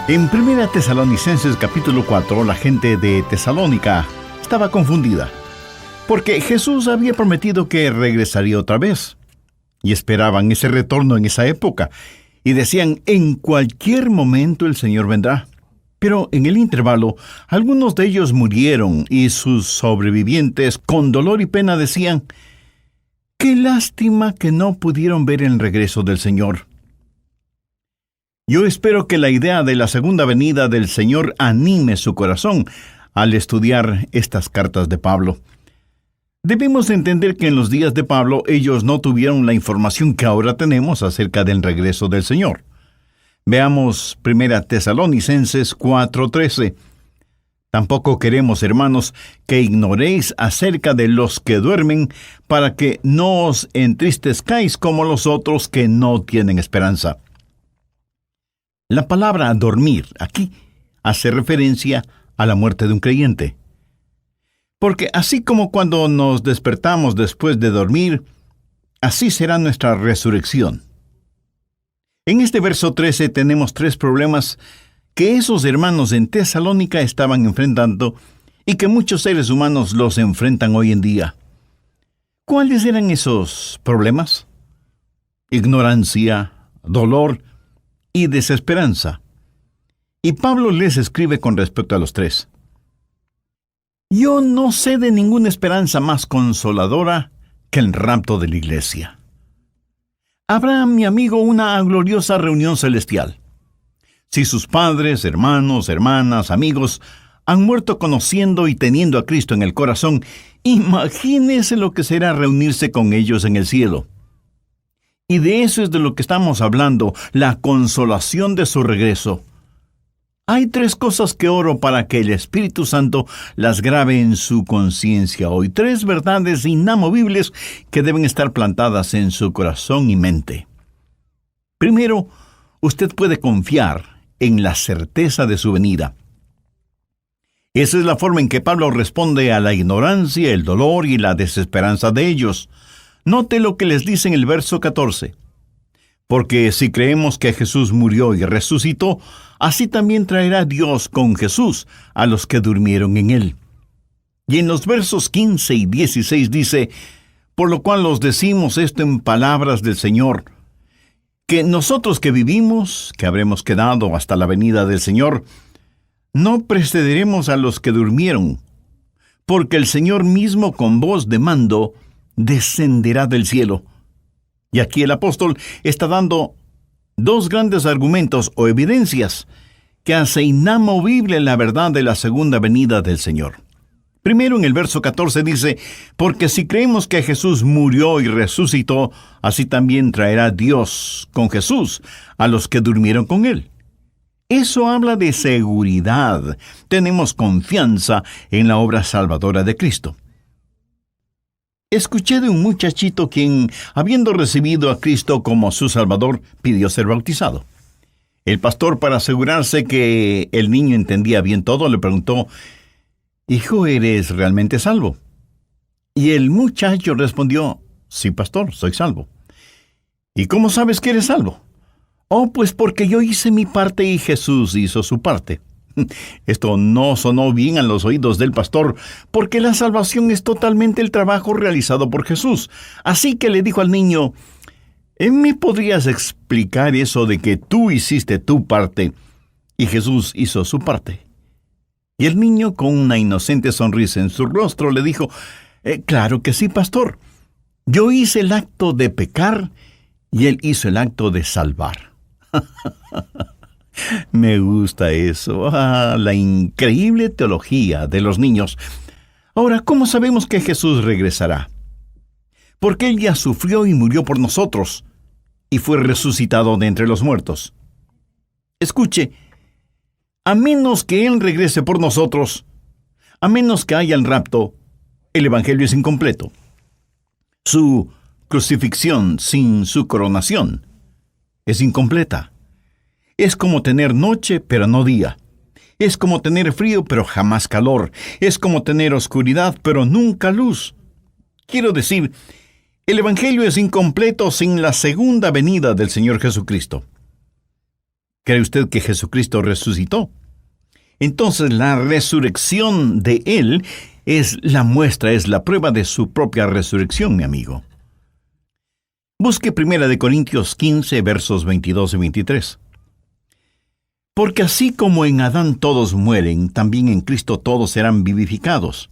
En 1 Tesalonicenses capítulo 4, la gente de Tesalónica estaba confundida, porque Jesús había prometido que regresaría otra vez, y esperaban ese retorno en esa época, y decían, en cualquier momento el Señor vendrá. Pero en el intervalo, algunos de ellos murieron, y sus sobrevivientes, con dolor y pena, decían, qué lástima que no pudieron ver el regreso del Señor. Yo espero que la idea de la segunda venida del Señor anime su corazón al estudiar estas cartas de Pablo. Debemos entender que en los días de Pablo ellos no tuvieron la información que ahora tenemos acerca del regreso del Señor. Veamos 1 Tesalonicenses 4:13. Tampoco queremos, hermanos, que ignoréis acerca de los que duermen, para que no os entristezcáis como los otros que no tienen esperanza. La palabra dormir aquí hace referencia a la muerte de un creyente. Porque así como cuando nos despertamos después de dormir, así será nuestra resurrección. En este verso 13 tenemos 3 problemas que esos hermanos en Tesalónica estaban enfrentando y que muchos seres humanos los enfrentan hoy en día. ¿Cuáles eran esos problemas? Ignorancia, dolor y desesperanza. Y Pablo les escribe con respecto a los 3. Yo no sé de ninguna esperanza más consoladora que el rapto de la iglesia. Habrá, mi amigo, una gloriosa reunión celestial. Si sus padres, hermanos, hermanas, amigos han muerto conociendo y teniendo a Cristo en el corazón, imagínese lo que será reunirse con ellos en el cielo. Y de eso es de lo que estamos hablando, la consolación de su regreso. Hay 3 cosas que oro para que el Espíritu Santo las grabe en su conciencia hoy. 3 verdades inamovibles que deben estar plantadas en su corazón y mente. Primero, usted puede confiar en la certeza de su venida. Esa es la forma en que Pablo responde a la ignorancia, el dolor y la desesperanza de ellos. Note lo que les dice en el verso 14. Porque si creemos que Jesús murió y resucitó, así también traerá Dios con Jesús a los que durmieron en él. Y en los versos 15 y 16 dice, por lo cual os decimos esto en palabras del Señor, que nosotros que vivimos, que habremos quedado hasta la venida del Señor, no precederemos a los que durmieron, porque el Señor mismo con voz de mando descenderá del cielo. Y aquí el apóstol está dando 2 grandes argumentos o evidencias que hace inamovible la verdad de la segunda venida del Señor. Primero, en el verso 14 dice, porque si creemos que Jesús murió y resucitó, así también traerá Dios con Jesús a los que durmieron con él. Eso habla de seguridad. Tenemos confianza en la obra salvadora de Cristo. Escuché de un muchachito quien, habiendo recibido a Cristo como su Salvador, pidió ser bautizado. El pastor, para asegurarse que el niño entendía bien todo, le preguntó, «Hijo, ¿eres realmente salvo?» Y el muchacho respondió, «Sí, pastor, soy salvo». «¿Y cómo sabes que eres salvo?» «Oh, pues porque yo hice mi parte y Jesús hizo su parte». Esto no sonó bien a los oídos del pastor, porque la salvación es totalmente el trabajo realizado por Jesús. Así que le dijo al niño, ¿me podrías explicar eso de que tú hiciste tu parte y Jesús hizo su parte? Y el niño, con una inocente sonrisa en su rostro, le dijo, claro que sí, pastor. Yo hice el acto de pecar y él hizo el acto de salvar. Me gusta eso, la increíble teología de los niños. Ahora, ¿cómo sabemos que Jesús regresará? Porque Él ya sufrió y murió por nosotros, y fue resucitado de entre los muertos. Escuche, a menos que Él regrese por nosotros, a menos que haya el rapto, el Evangelio es incompleto. Su crucifixión sin su coronación es incompleta. Es como tener noche, pero no día. Es como tener frío, pero jamás calor. Es como tener oscuridad, pero nunca luz. Quiero decir, el Evangelio es incompleto sin la segunda venida del Señor Jesucristo. ¿Cree usted que Jesucristo resucitó? Entonces la resurrección de Él es la muestra, es la prueba de su propia resurrección, mi amigo. Busque 1 Corintios 15, versos 22 y 23. Porque así como en Adán todos mueren, también en Cristo todos serán vivificados.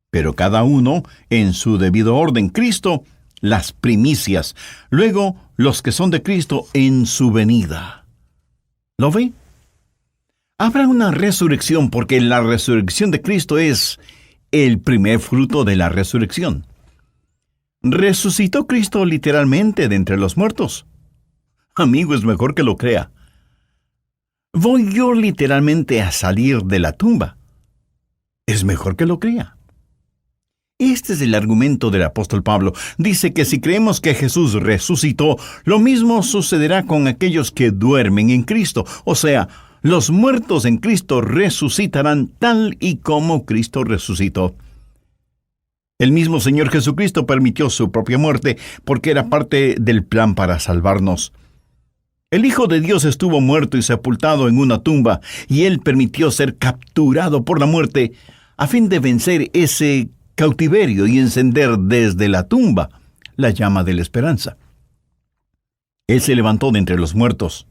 Pero cada uno en su debido orden. Cristo, las primicias. Luego, los que son de Cristo en su venida. ¿Lo ve? Habrá una resurrección porque la resurrección de Cristo es el primer fruto de la resurrección. ¿Resucitó Cristo literalmente de entre los muertos? Amigo, es mejor que lo crea. ¿Voy yo literalmente a salir de la tumba? Es mejor que lo crea. Este es el argumento del apóstol Pablo. Dice que si creemos que Jesús resucitó, lo mismo sucederá con aquellos que duermen en Cristo. O sea, los muertos en Cristo resucitarán tal y como Cristo resucitó. El mismo Señor Jesucristo permitió su propia muerte porque era parte del plan para salvarnos. El Hijo de Dios estuvo muerto y sepultado en una tumba, y Él permitió ser capturado por la muerte a fin de vencer ese cautiverio y encender desde la tumba la llama de la esperanza. Él se levantó de entre los muertos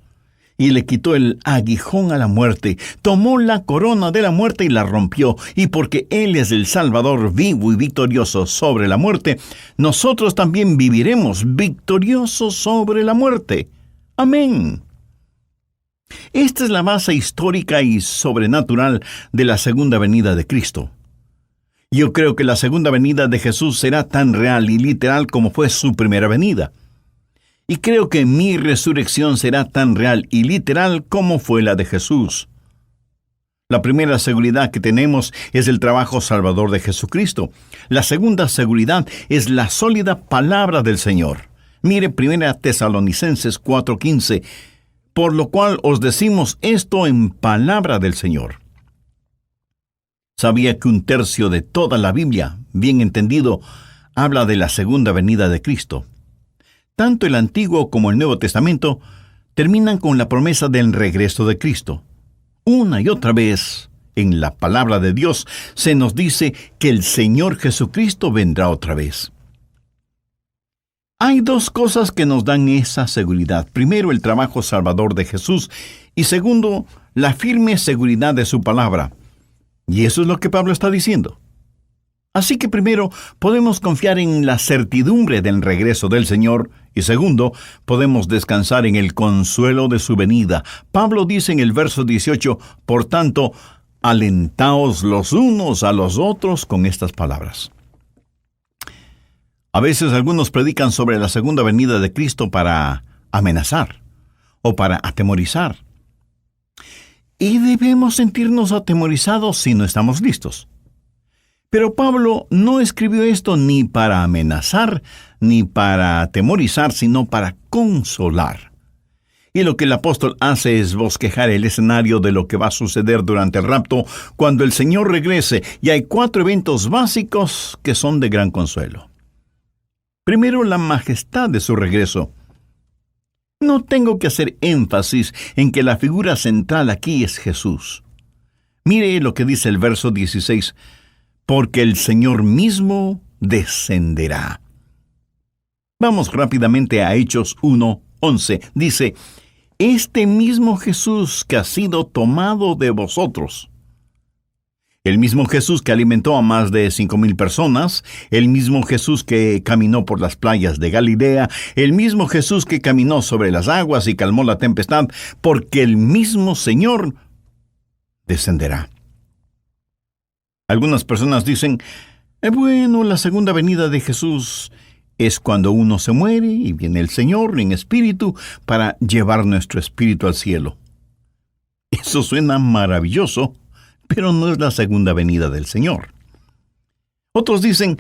y le quitó el aguijón a la muerte, tomó la corona de la muerte y la rompió, y porque Él es el Salvador vivo y victorioso sobre la muerte, nosotros también viviremos victoriosos sobre la muerte. Amén. Esta es la base histórica y sobrenatural de la segunda venida de Cristo. Yo creo que la segunda venida de Jesús será tan real y literal como fue su primera venida. Y creo que mi resurrección será tan real y literal como fue la de Jesús. La primera seguridad que tenemos es el trabajo salvador de Jesucristo. La segunda seguridad es la sólida palabra del Señor. Mire 1 Tesalonicenses 4:15, por lo cual os decimos esto en palabra del Señor. ¿Sabía que 1/3 de toda la Biblia, bien entendido, habla de la segunda venida de Cristo? Tanto el Antiguo como el Nuevo Testamento terminan con la promesa del regreso de Cristo. Una y otra vez, en la palabra de Dios, se nos dice que el Señor Jesucristo vendrá otra vez. Hay dos cosas que nos dan esa seguridad. Primero, el trabajo salvador de Jesús, y segundo, la firme seguridad de su palabra. Y eso es lo que Pablo está diciendo. Así que primero, podemos confiar en la certidumbre del regreso del Señor, y segundo, podemos descansar en el consuelo de su venida. Pablo dice en el verso 18, por tanto, alentaos los unos a los otros con estas palabras. A veces algunos predican sobre la segunda venida de Cristo para amenazar o para atemorizar. Y debemos sentirnos atemorizados si no estamos listos. Pero Pablo no escribió esto ni para amenazar, ni para atemorizar, sino para consolar. Y lo que el apóstol hace es bosquejar el escenario de lo que va a suceder durante el rapto cuando el Señor regrese, y hay 4 eventos básicos que son de gran consuelo. Primero, la majestad de su regreso. No tengo que hacer énfasis en que la figura central aquí es Jesús. Mire lo que dice el verso 16, porque el Señor mismo descenderá. Vamos rápidamente a Hechos 1:11. Dice, este mismo Jesús que ha sido tomado de vosotros. El mismo Jesús que alimentó a más de 5,000 personas, el mismo Jesús que caminó por las playas de Galilea, el mismo Jesús que caminó sobre las aguas y calmó la tempestad, porque el mismo Señor descenderá. Algunas personas dicen, bueno, la segunda venida de Jesús es cuando uno se muere y viene el Señor en espíritu para llevar nuestro espíritu al cielo. Eso suena maravilloso, pero no es la segunda venida del Señor. Otros dicen,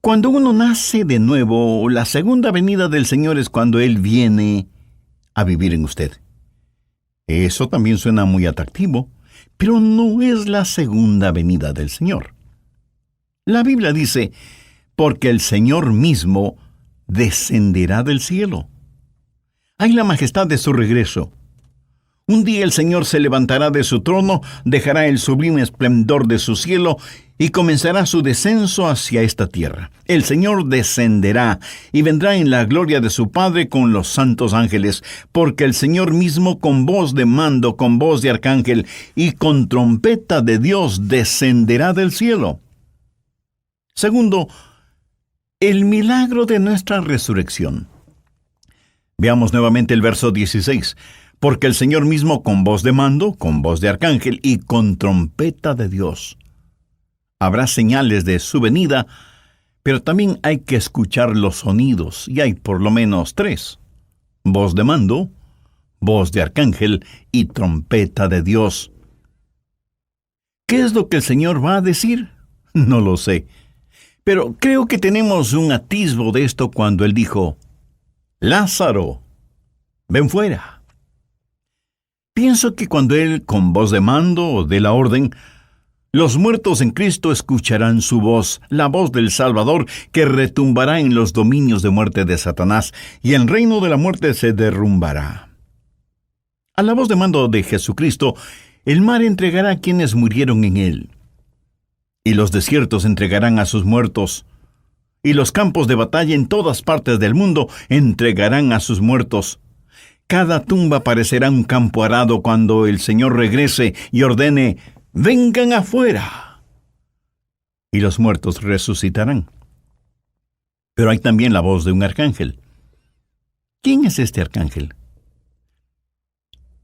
cuando uno nace de nuevo, la segunda venida del Señor es cuando Él viene a vivir en usted. Eso también suena muy atractivo, pero no es la segunda venida del Señor. La Biblia dice, porque el Señor mismo descenderá del cielo. Hay la majestad de su regreso. Un día el Señor se levantará de su trono, dejará el sublime esplendor de su cielo y comenzará su descenso hacia esta tierra. El Señor descenderá y vendrá en la gloria de su Padre con los santos ángeles, porque el Señor mismo con voz de mando, con voz de arcángel y con trompeta de Dios descenderá del cielo. Segundo, el milagro de nuestra resurrección. Veamos nuevamente el verso 16. Porque el Señor mismo con voz de mando, con voz de arcángel y con trompeta de Dios. Habrá señales de su venida, pero también hay que escuchar los sonidos, y hay por lo menos 3. Voz de mando, voz de arcángel y trompeta de Dios. ¿Qué es lo que el Señor va a decir? No lo sé, pero creo que tenemos un atisbo de esto cuando Él dijo, Lázaro, ven fuera. Pienso que cuando Él, con voz de mando, dé la orden, los muertos en Cristo escucharán su voz, la voz del Salvador, que retumbará en los dominios de muerte de Satanás, y el reino de la muerte se derrumbará. A la voz de mando de Jesucristo, el mar entregará a quienes murieron en él, y los desiertos entregarán a sus muertos, y los campos de batalla en todas partes del mundo entregarán a sus muertos. Cada tumba parecerá un campo arado cuando el Señor regrese y ordene, ¡vengan afuera! Y los muertos resucitarán. Pero hay también la voz de un arcángel. ¿Quién es este arcángel?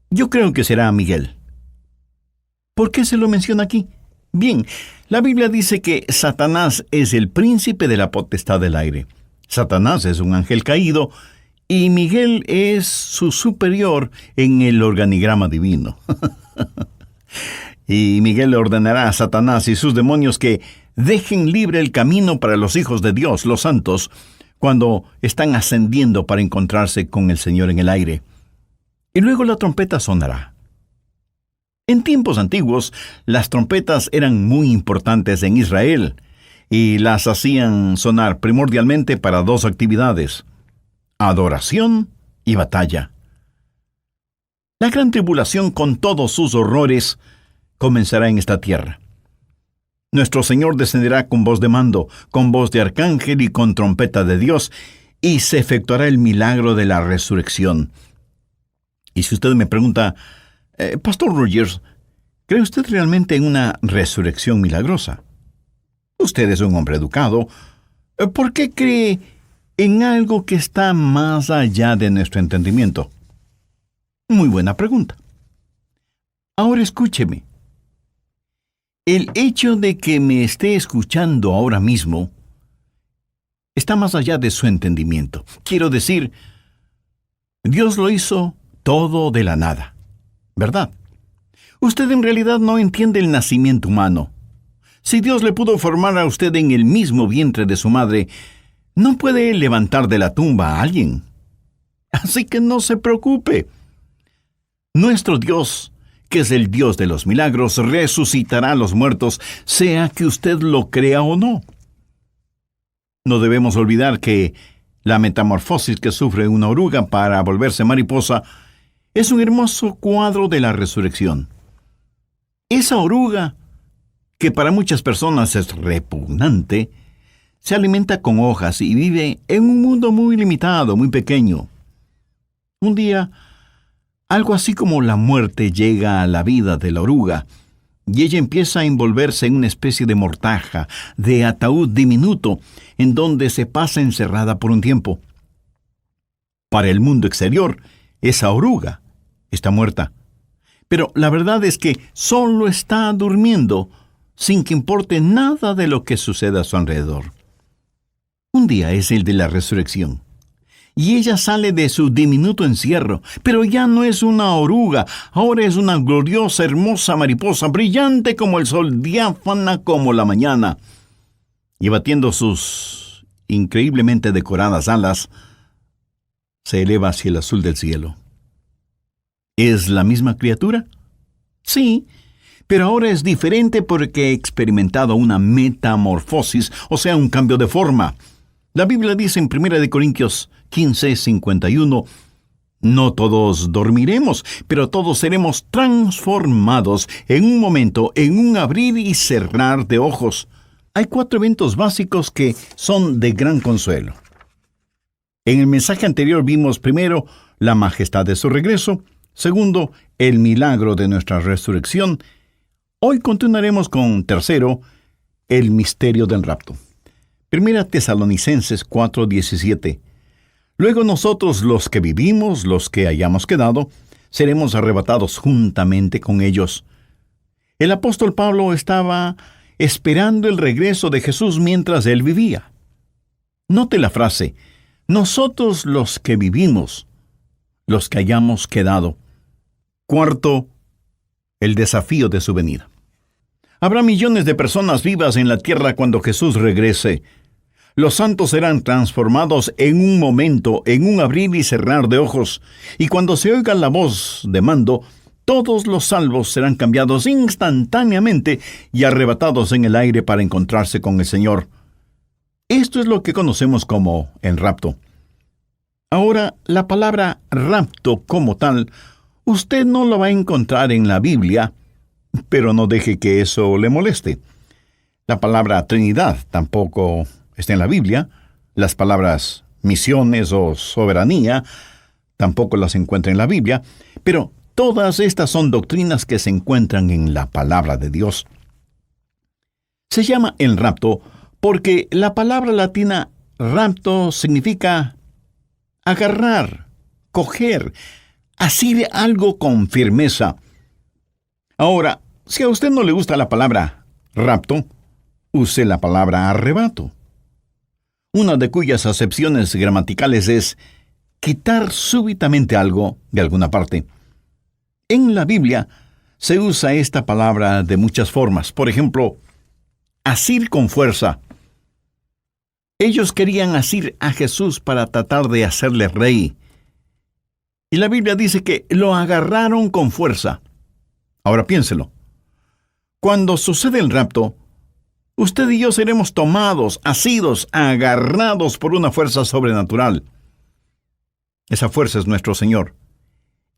Yo creo que será Miguel. ¿Por qué se lo menciona aquí? Bien, la Biblia dice que Satanás es el príncipe de la potestad del aire. Satanás es un ángel caído, y Miguel es su superior en el organigrama divino. Y Miguel le ordenará a Satanás y sus demonios que dejen libre el camino para los hijos de Dios, los santos, cuando están ascendiendo para encontrarse con el Señor en el aire. Y luego la trompeta sonará. En tiempos antiguos, las trompetas eran muy importantes en Israel, y las hacían sonar primordialmente para 2 actividades: adoración y batalla. La gran tribulación con todos sus horrores comenzará en esta tierra. Nuestro Señor descenderá con voz de mando, con voz de arcángel y con trompeta de Dios, y se efectuará el milagro de la resurrección. Y si usted me pregunta, Pastor Rogers, ¿cree usted realmente en una resurrección milagrosa? Usted es un hombre educado. ¿Por qué cree en algo que está más allá de nuestro entendimiento? Muy buena pregunta. Ahora escúcheme. El hecho de que me esté escuchando ahora mismo está más allá de su entendimiento. Quiero decir, Dios lo hizo todo de la nada, ¿verdad? Usted en realidad no entiende el nacimiento humano. Si Dios le pudo formar a usted en el mismo vientre de su madre, no puede levantar de la tumba a alguien. Así que no se preocupe. Nuestro Dios, que es el Dios de los milagros, resucitará a los muertos, sea que usted lo crea o no. No debemos olvidar que la metamorfosis que sufre una oruga para volverse mariposa es un hermoso cuadro de la resurrección. Esa oruga, que para muchas personas es repugnante, se alimenta con hojas y vive en un mundo muy limitado, muy pequeño. Un día, algo así como la muerte llega a la vida de la oruga, y ella empieza a envolverse en una especie de mortaja, de ataúd diminuto, en donde se pasa encerrada por un tiempo. Para el mundo exterior, esa oruga está muerta. Pero la verdad es que solo está durmiendo, sin que importe nada de lo que suceda a su alrededor. Un día es el de la resurrección, y ella sale de su diminuto encierro, pero ya no es una oruga, ahora es una gloriosa, hermosa mariposa, brillante como el sol, diáfana como la mañana, y batiendo sus increíblemente decoradas alas, se eleva hacia el azul del cielo. ¿Es la misma criatura? Sí, pero ahora es diferente porque he experimentado una metamorfosis, o sea, un cambio de forma. La Biblia dice en 1 Corintios 15:51, No todos dormiremos, pero todos seremos transformados en un momento, en un abrir y cerrar de ojos. Hay 4 eventos básicos que son de gran consuelo. En el mensaje anterior vimos primero la majestad de su regreso, segundo, el milagro de nuestra resurrección. Hoy continuaremos con tercero, el misterio del rapto. Primera Tesalonicenses 4:17. Luego nosotros, los que vivimos, los que hayamos quedado, seremos arrebatados juntamente con ellos. El apóstol Pablo estaba esperando el regreso de Jesús mientras él vivía. Note la frase, nosotros los que vivimos, los que hayamos quedado. Cuarto, el desafío de su venida. Habrá millones de personas vivas en la tierra cuando Jesús regrese. Los santos serán transformados en un momento, en un abrir y cerrar de ojos, y cuando se oiga la voz de mando, todos los salvos serán cambiados instantáneamente y arrebatados en el aire para encontrarse con el Señor. Esto es lo que conocemos como el rapto. Ahora, la palabra rapto como tal, usted no lo va a encontrar en la Biblia, pero no deje que eso le moleste. La palabra Trinidad tampoco está en la Biblia. Las palabras misiones o soberanía tampoco las encuentra en la Biblia, pero todas estas son doctrinas que se encuentran en la palabra de Dios. Se llama el rapto porque la palabra latina rapto significa agarrar, coger, asir algo con firmeza. Ahora, si a usted no le gusta la palabra rapto, use la palabra arrebato. Una de cuyas acepciones gramaticales es quitar súbitamente algo de alguna parte. En la Biblia se usa esta palabra de muchas formas. Por ejemplo, asir con fuerza. Ellos querían asir a Jesús para tratar de hacerle rey. Y la Biblia dice que lo agarraron con fuerza. Ahora piénselo. Cuando sucede el rapto, usted y yo seremos tomados, asidos, agarrados por una fuerza sobrenatural. Esa fuerza es nuestro Señor.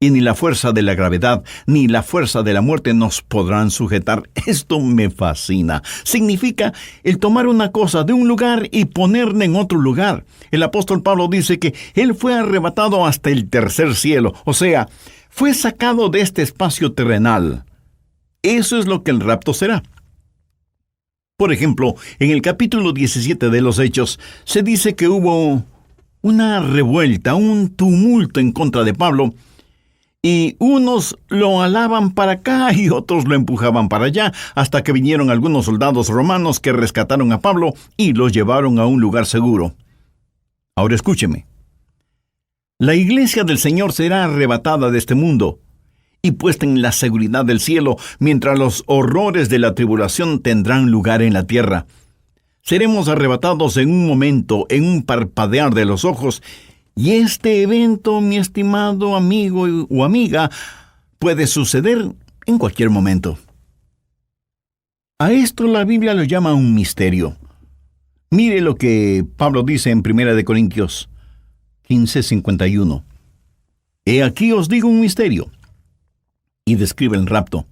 Y ni la fuerza de la gravedad, ni la fuerza de la muerte nos podrán sujetar. Esto me fascina. Significa el tomar una cosa de un lugar y ponerla en otro lugar. El apóstol Pablo dice que él fue arrebatado hasta el tercer cielo. O sea, fue sacado de este espacio terrenal. Eso es lo que el rapto será. Por ejemplo, en el capítulo 17 de los Hechos, se dice que hubo una revuelta, un tumulto en contra de Pablo, y unos lo alaban para acá y otros lo empujaban para allá, hasta que vinieron algunos soldados romanos que rescataron a Pablo y lo llevaron a un lugar seguro. Ahora escúcheme. La iglesia del Señor será arrebatada de este mundo y puesta en la seguridad del cielo, mientras los horrores de la tribulación tendrán lugar en la tierra. Seremos arrebatados en un momento, en un parpadear de los ojos, y este evento, mi estimado amigo o amiga, puede suceder en cualquier momento. A esto la Biblia lo llama un misterio. Mire lo que Pablo dice en 1 Corintios 15:51. He aquí os digo un misterio. Y describe el rapto.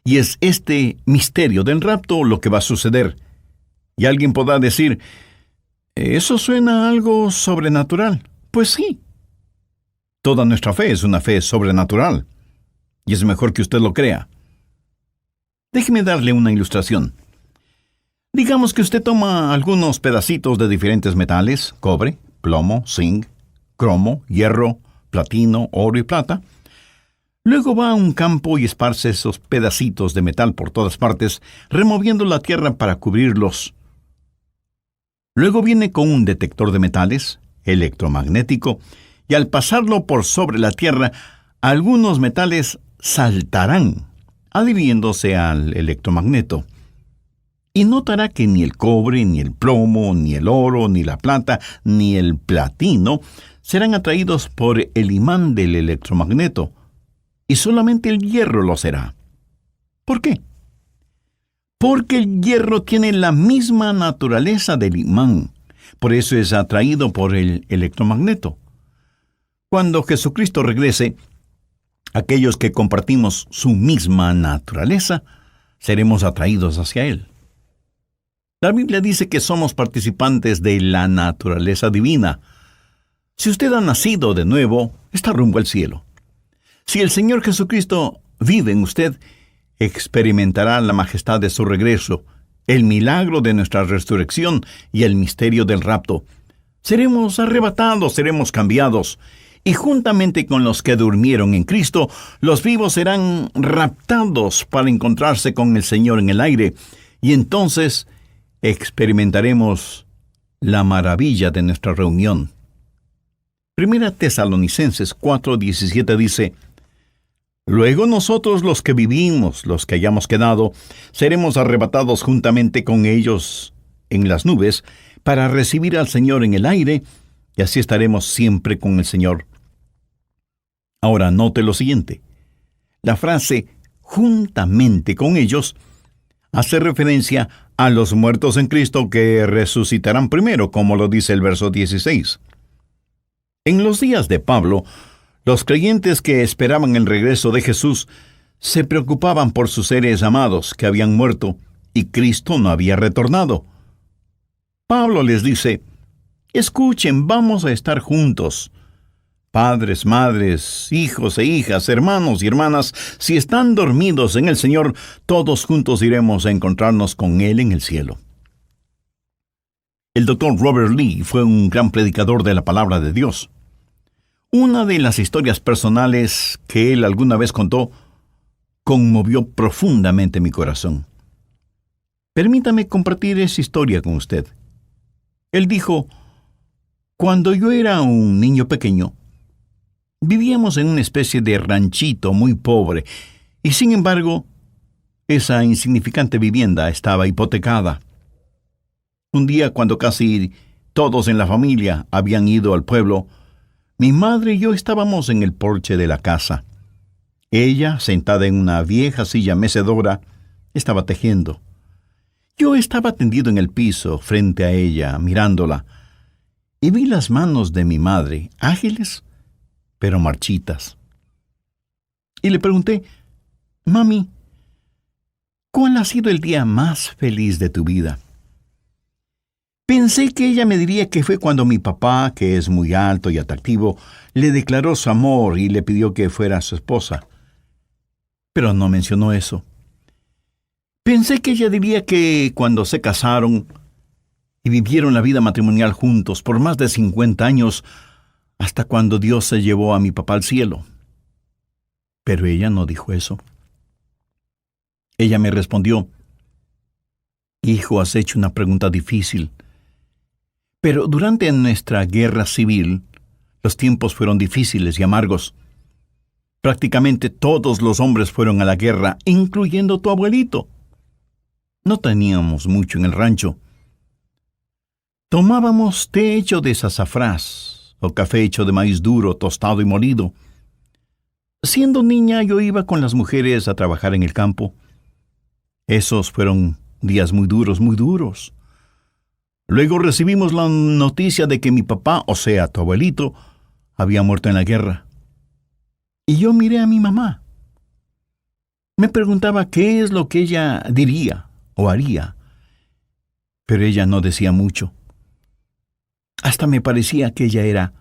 Y es este misterio del rapto lo que va a suceder. Y alguien podrá decir, ¿eso suena a algo sobrenatural? Pues sí. Toda nuestra fe es una fe sobrenatural. Y es mejor que usted lo crea. Déjeme darle una ilustración. Digamos que usted toma algunos pedacitos de diferentes metales, cobre, plomo, zinc, cromo, hierro, platino, oro y plata. Luego va a un campo y esparce esos pedacitos de metal por todas partes, removiendo la tierra para cubrirlos. Luego viene con un detector de metales, electromagnético, y al pasarlo por sobre la tierra, algunos metales saltarán, adhiriéndose al electromagneto. Y notará que ni el cobre, ni el plomo, ni el oro, ni la plata, ni el platino serán atraídos por el imán del electromagneto, y solamente el hierro lo será. ¿Por qué? Porque el hierro tiene la misma naturaleza del imán. Por eso es atraído por el electromagneto. Cuando Jesucristo regrese, aquellos que compartimos su misma naturaleza, seremos atraídos hacia Él. La Biblia dice que somos participantes de la naturaleza divina. Si usted ha nacido de nuevo, está rumbo al cielo. Si el Señor Jesucristo vive en usted, experimentará la majestad de su regreso, el milagro de nuestra resurrección y el misterio del rapto. Seremos arrebatados, seremos cambiados, y juntamente con los que durmieron en Cristo, los vivos serán raptados para encontrarse con el Señor en el aire, y entonces experimentaremos la maravilla de nuestra reunión. Primera Tesalonicenses 4:17 dice: Luego nosotros los que vivimos, los que hayamos quedado, seremos arrebatados juntamente con ellos en las nubes para recibir al Señor en el aire, y así estaremos siempre con el Señor. Ahora note lo siguiente. La frase juntamente con ellos hace referencia a los muertos en Cristo que resucitarán primero, como lo dice el verso 16. En los días de Pablo, los creyentes que esperaban el regreso de Jesús se preocupaban por sus seres amados que habían muerto y Cristo no había retornado. Pablo les dice: escuchen, vamos a estar juntos. Padres, madres, hijos e hijas, hermanos y hermanas, si están dormidos en el Señor, todos juntos iremos a encontrarnos con Él en el cielo. El Dr. Robert Lee fue un gran predicador de la palabra de Dios. Una de las historias personales que él alguna vez contó conmovió profundamente mi corazón. Permítame compartir esa historia con usted. Él dijo: cuando yo era un niño pequeño, vivíamos en una especie de ranchito muy pobre, y sin embargo, esa insignificante vivienda estaba hipotecada. Un día, cuando casi todos en la familia habían ido al pueblo, mi madre y yo estábamos en el porche de la casa. Ella, sentada en una vieja silla mecedora, estaba tejiendo. Yo estaba tendido en el piso frente a ella, mirándola, y vi las manos de mi madre, ágiles, pero marchitas. Y le pregunté: Mami, ¿cuál ha sido el día más feliz de tu vida? Pensé que ella me diría que fue cuando mi papá, que es muy alto y atractivo, le declaró su amor y le pidió que fuera su esposa. Pero no mencionó eso. Pensé que ella diría que cuando se casaron y vivieron la vida matrimonial juntos por más de 50 años, hasta cuando Dios se llevó a mi papá al cielo. Pero ella no dijo eso. Ella me respondió: Hijo, has hecho una pregunta difícil. Pero durante nuestra guerra civil, los tiempos fueron difíciles y amargos. Prácticamente todos los hombres fueron a la guerra, incluyendo tu abuelito. No teníamos mucho en el rancho. Tomábamos té hecho de sazafrás o café hecho de maíz duro, tostado y molido. Siendo niña, yo iba con las mujeres a trabajar en el campo. Esos fueron días muy duros, muy duros. Luego recibimos la noticia de que mi papá, o sea, tu abuelito, había muerto en la guerra. Y yo miré a mi mamá. Me preguntaba qué es lo que ella diría o haría. Pero ella no decía mucho. Hasta me parecía que ella era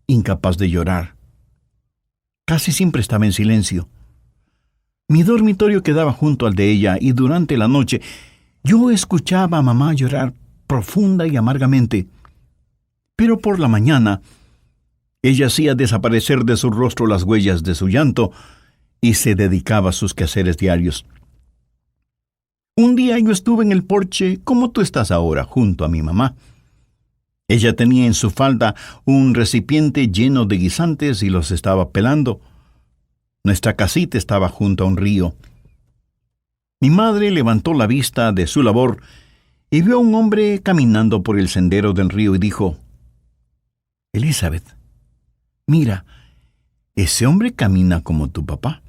incapaz de llorar. Casi siempre estaba en silencio. Mi dormitorio quedaba junto al de ella y durante la noche yo escuchaba a mamá llorar profunda y amargamente. Pero por la mañana, ella hacía desaparecer de su rostro las huellas de su llanto y se dedicaba a sus quehaceres diarios. Un día yo estuve en el porche, como tú estás ahora, junto a mi mamá. Ella tenía en su falda un recipiente lleno de guisantes y los estaba pelando. Nuestra casita estaba junto a un río. Mi madre levantó la vista de su labor y vio a un hombre caminando por el sendero del río y dijo: Elizabeth, mira, ese hombre camina como tu papá.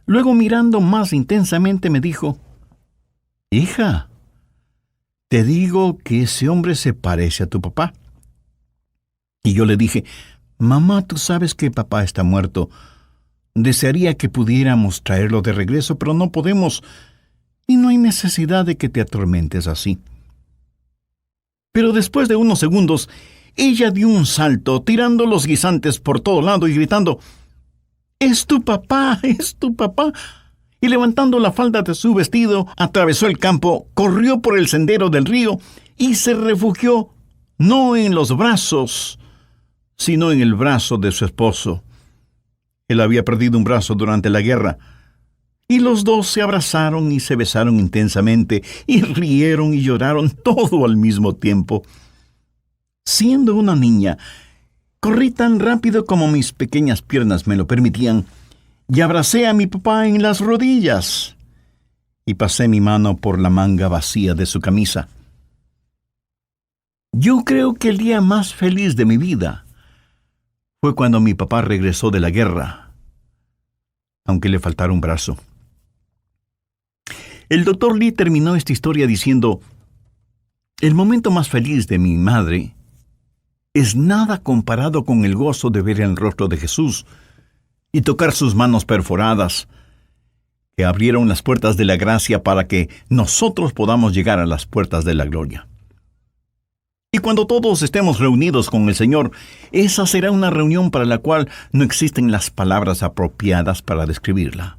Luego, mirando más intensamente, me dijo: Hija, te digo que ese hombre se parece a tu papá. Y yo le dije: Mamá, tú sabes que papá está muerto. Desearía que pudiéramos traerlo de regreso, pero no podemos, y no hay necesidad de que te atormentes así. Pero después de unos segundos, ella dio un salto, tirando los guisantes por todo lado y gritando: «¡Es tu papá! ¡Es tu papá!». Y levantando la falda de su vestido, atravesó el campo, corrió por el sendero del río y se refugió no en los brazos, sino en el brazo de su esposo. Él había perdido un brazo durante la guerra, y los dos se abrazaron y se besaron intensamente, y rieron y lloraron todo al mismo tiempo. Siendo una niña, corrí tan rápido como mis pequeñas piernas me lo permitían, y abracé a mi papá en las rodillas, y pasé mi mano por la manga vacía de su camisa. Yo creo que el día más feliz de mi vida fue cuando mi papá regresó de la guerra, aunque le faltara un brazo. El doctor Lee terminó esta historia diciendo: «El momento más feliz de mi madre es nada comparado con el gozo de ver el rostro de Jesús y tocar sus manos perforadas, que abrieron las puertas de la gracia para que nosotros podamos llegar a las puertas de la gloria». Y cuando todos estemos reunidos con el Señor, esa será una reunión para la cual no existen las palabras apropiadas para describirla.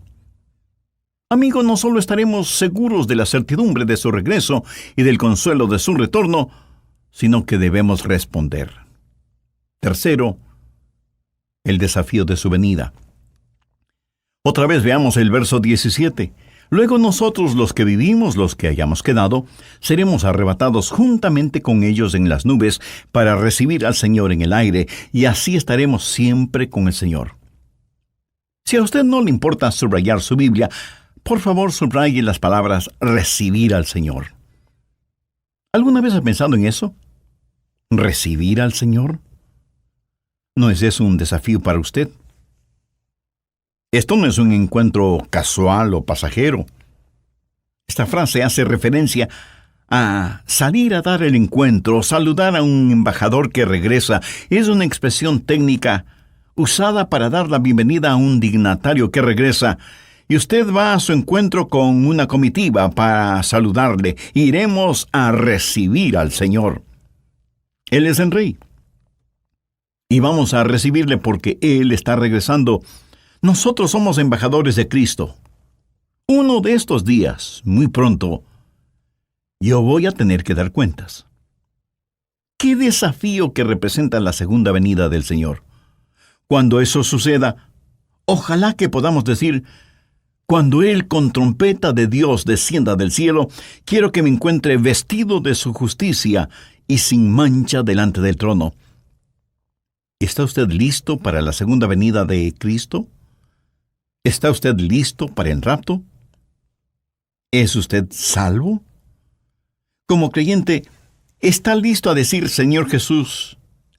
Amigo, no solo estaremos seguros de la certidumbre de su regreso y del consuelo de su retorno, sino que debemos responder. Tercero, el desafío de su venida. Otra vez veamos el verso 17. «Luego nosotros, los que vivimos, los que hayamos quedado, seremos arrebatados juntamente con ellos en las nubes para recibir al Señor en el aire, y así estaremos siempre con el Señor». Si a usted no le importa subrayar su Biblia, por favor subraye las palabras «recibir al Señor». ¿Alguna vez ha pensado en eso? ¿Recibir al Señor? ¿No es eso un desafío para usted? Esto no es un encuentro casual o pasajero. Esta frase hace referencia a salir a dar el encuentro, saludar a un embajador que regresa. Es una expresión técnica usada para dar la bienvenida a un dignatario que regresa, y usted va a su encuentro con una comitiva para saludarle. Iremos a recibir al Señor. Él es el Rey, y vamos a recibirle porque Él está regresando. Nosotros somos embajadores de Cristo. Uno de estos días, muy pronto, yo voy a tener que dar cuentas. ¡Qué desafío que representa la segunda venida del Señor! Cuando eso suceda, ojalá que podamos decir: «Cuando Él con trompeta de Dios descienda del cielo, quiero que me encuentre vestido de su justicia y sin mancha delante del trono». ¿Está usted listo para la segunda venida de Cristo? ¿Está usted listo para el rapto? ¿Es usted salvo? Como creyente, ¿está listo a decir: «Señor Jesús,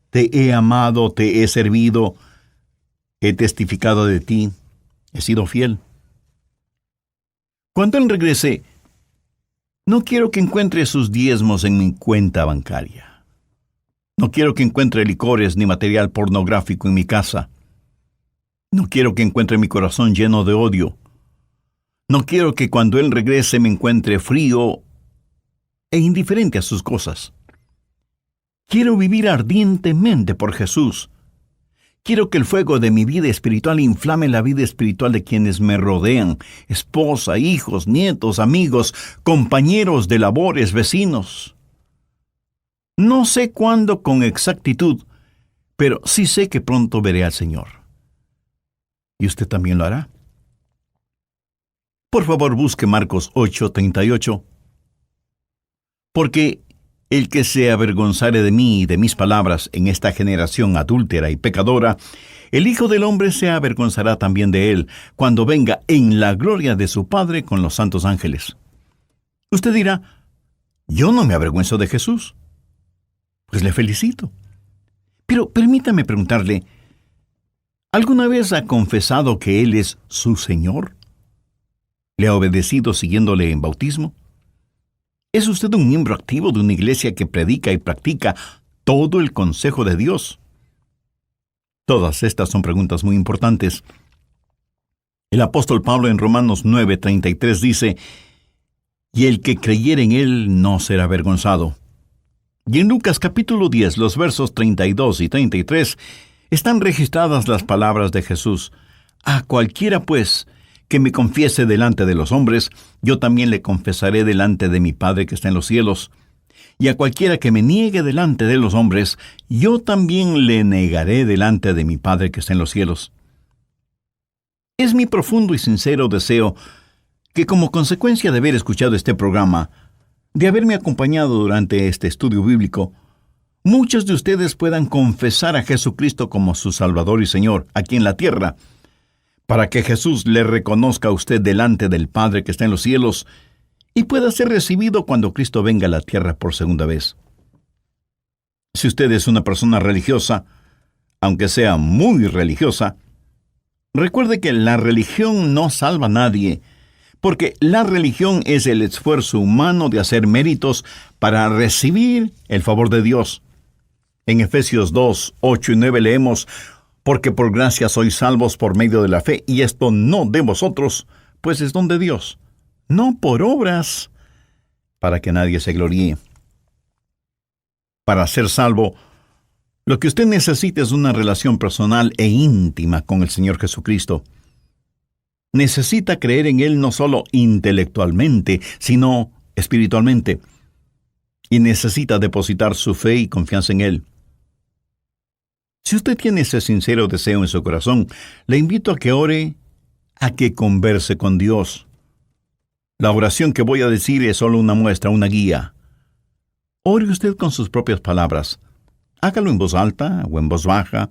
te he amado, te he servido, he testificado de ti, he sido fiel»? Cuando Él regrese, no quiero que encuentre sus diezmos en mi cuenta bancaria. No quiero que encuentre licores ni material pornográfico en mi casa. No quiero que encuentre mi corazón lleno de odio. No quiero que cuando Él regrese me encuentre frío e indiferente a sus cosas. Quiero vivir ardientemente por Jesús. Quiero que el fuego de mi vida espiritual inflame la vida espiritual de quienes me rodean: esposa, hijos, nietos, amigos, compañeros de labores, vecinos. No sé cuándo con exactitud, pero sí sé que pronto veré al Señor. ¿Y usted también lo hará? Por favor, busque Marcos 8:38. «Porque el que se avergonzare de mí y de mis palabras en esta generación adúltera y pecadora, el Hijo del Hombre se avergonzará también de él, cuando venga en la gloria de su Padre con los santos ángeles». Usted dirá: «Yo no me avergüenzo de Jesús». Pues le felicito. Pero permítame preguntarle, ¿alguna vez ha confesado que Él es su Señor? ¿Le ha obedecido siguiéndole en bautismo? ¿Es usted un miembro activo de una iglesia que predica y practica todo el consejo de Dios? Todas estas son preguntas muy importantes. El apóstol Pablo en Romanos 9:33 dice: «Y el que creyere en él no será avergonzado». Y en Lucas capítulo 10, los versos 32 y 33, están registradas las palabras de Jesús: «A cualquiera, pues, que me confiese delante de los hombres, yo también le confesaré delante de mi Padre que está en los cielos. Y a cualquiera que me niegue delante de los hombres, yo también le negaré delante de mi Padre que está en los cielos». Es mi profundo y sincero deseo que, como consecuencia de haber escuchado este programa, de haberme acompañado durante este estudio bíblico, muchos de ustedes puedan confesar a Jesucristo como su Salvador y Señor aquí en la tierra, para que Jesús le reconozca a usted delante del Padre que está en los cielos y pueda ser recibido cuando Cristo venga a la tierra por segunda vez. Si usted es una persona religiosa, aunque sea muy religiosa, recuerde que la religión no salva a nadie, porque la religión es el esfuerzo humano de hacer méritos para recibir el favor de Dios. En Efesios 2, 8 y 9 leemos: «Porque por gracia sois salvos por medio de la fe, y esto no de vosotros, pues es don de Dios, no por obras, para que nadie se gloríe». Para ser salvo, lo que usted necesita es una relación personal e íntima con el Señor Jesucristo. Necesita creer en Él no solo intelectualmente, sino espiritualmente. Y necesita depositar su fe y confianza en Él. Si usted tiene ese sincero deseo en su corazón, le invito a que ore, a que converse con Dios. La oración que voy a decir es solo una muestra, una guía. Ore usted con sus propias palabras. Hágalo en voz alta o en voz baja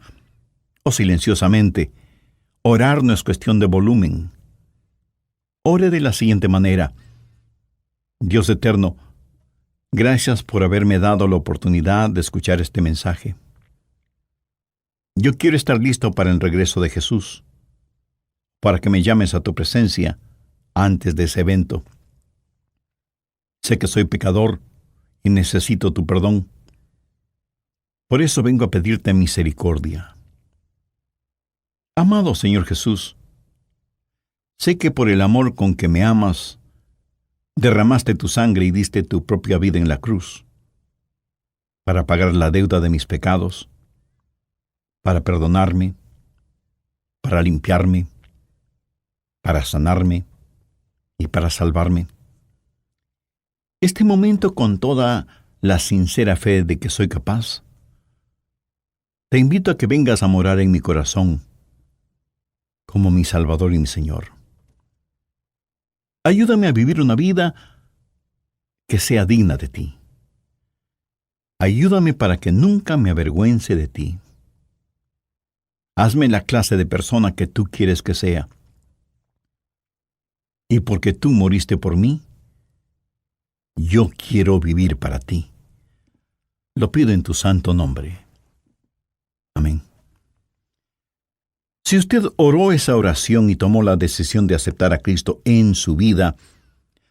o silenciosamente. Orar no es cuestión de volumen. Ore de la siguiente manera: Dios eterno, gracias por haberme dado la oportunidad de escuchar este mensaje. Yo quiero estar listo para el regreso de Jesús, para que me llames a tu presencia antes de ese evento. Sé que soy pecador y necesito tu perdón. Por eso vengo a pedirte misericordia. Amado Señor Jesús, sé que por el amor con que me amas, derramaste tu sangre y diste tu propia vida en la cruz, para pagar la deuda de mis pecados, para perdonarme, para limpiarme, para sanarme y para salvarme. Este momento, con toda la sincera fe de que soy capaz, te invito a que vengas a morar en mi corazón como mi Salvador y mi Señor. Ayúdame a vivir una vida que sea digna de ti. Ayúdame para que nunca me avergüence de ti. Hazme la clase de persona que tú quieres que sea. Y porque tú moriste por mí, yo quiero vivir para ti. Lo pido en tu santo nombre. Amén. Si usted oró esa oración y tomó la decisión de aceptar a Cristo en su vida,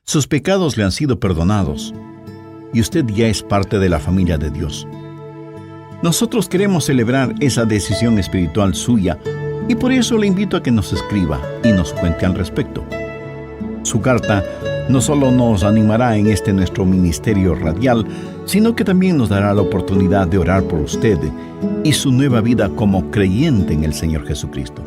sus pecados le han sido perdonados y usted ya es parte de la familia de Dios. Nosotros queremos celebrar esa decisión espiritual suya y por eso le invito a que nos escriba y nos cuente al respecto. Su carta no solo nos animará en este nuestro ministerio radial, sino que también nos dará la oportunidad de orar por usted y su nueva vida como creyente en el Señor Jesucristo.